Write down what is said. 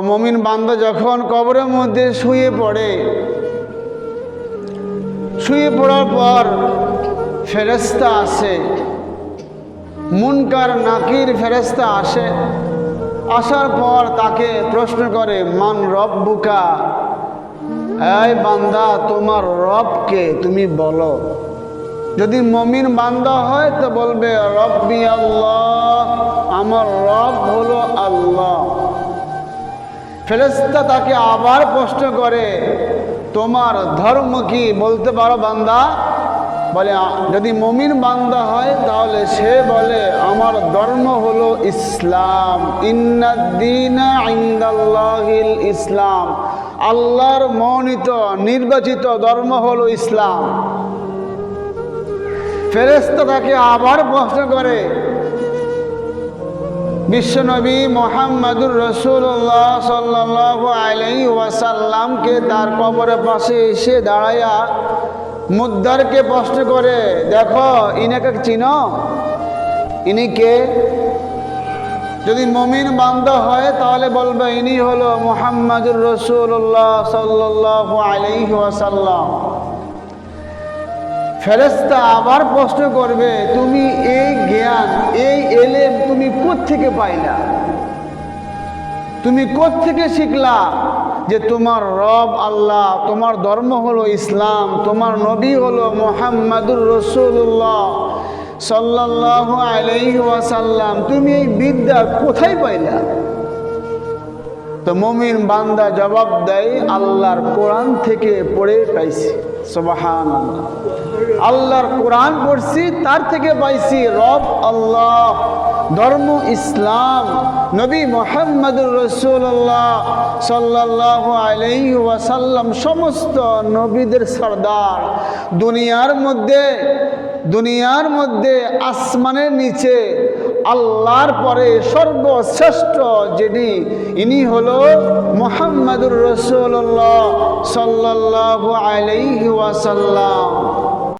মুমিন বান্দা যখন কবরের মধ্যে শুয়ে পড়ে, শুয়ে পড়ার পর ফেরেশতা আসে, মুনকার নাকির ফেরেশতা আসে। আসার পর তাকে প্রশ্ন করে, মান রব্বুকা, এই বান্দা তোমার রবকে তুমি বলো। যদি মুমিন বান্দা হয় তো বলবে রব্বি আল্লাহ, আমার রব হলো আল্লাহ। ফেরেশতা তাকে আবার প্রশ্ন করে, তোমার ধর্ম কি বলতে পারো বান্দা? বলে যদি মুমিন বান্দা হয় তাহলে সে বলে আমার ধর্ম হলো ইসলাম। ইন্নাদ-দীনা ইনদাল্লাহিল ইসলাম, আল্লাহর মনোনীত নির্বাচিত ধর্ম হলো ইসলাম। ফেরেশতা তাকে আবার প্রশ্ন করে, বিশ্বনবী মুহাম্মদুর রাসূলুল্লাহ সাল্লাল্লাহু আলাইহি ওয়াসাল্লামকে তার কবরের পাশে এসে দাঁড়ায়া মুদ্দারকে প্রশ্ন করে, দেখো ইনাকে চিনো, ইনি কে? যদি মুমিন বান্দা হয় তাহলে বলবে ইনি হলো মুহাম্মদুর রাসূলুল্লাহ সাল্লাল্লাহু আলাইহি ওয়াসাল্লাম। ফেরেশতা আবার প্রশ্ন করবে, তুমি এই জ্ঞান, এই এলেম তুমি কোত্থেকে পাইলা? তুমি কোত্থেকে শিখলা যে তোমার রব আল্লাহ, তোমার ধর্ম হলো ইসলাম, তোমার নবী হলো মুহাম্মদুর রাসূলুল্লাহ সাল্লাল্লাহু আলাইহি ওয়াসাল্লাম? তুমি এই বিদ্যা কোথায় পাইলা? তো মুমিন বান্দা জবাব দেয়, আল্লাহর কোরআন থেকে পড়ে পাইছি। সুবহানাল্লাহ, আল্লাহর কোরআন পড়ছি, তার থেকে পাইছি রব আল্লাহ, ধর্ম ইসলাম, নবী মুহাম্মদুর রাসূলুল্লাহ সাল্লাল্লাহু আলাইহি ওয়াসাল্লাম সমস্ত নবীদের সরদার। দুনিয়ার মধ্যে আসমানের নিচে আল্লাহর পরে সর্বশ্রেষ্ঠ যিনি, ইনি হলো মুহাম্মদুর রাসূলুল্লাহ সাল্লাল্লাহু আলাইহি ওয়াসাল্লাম।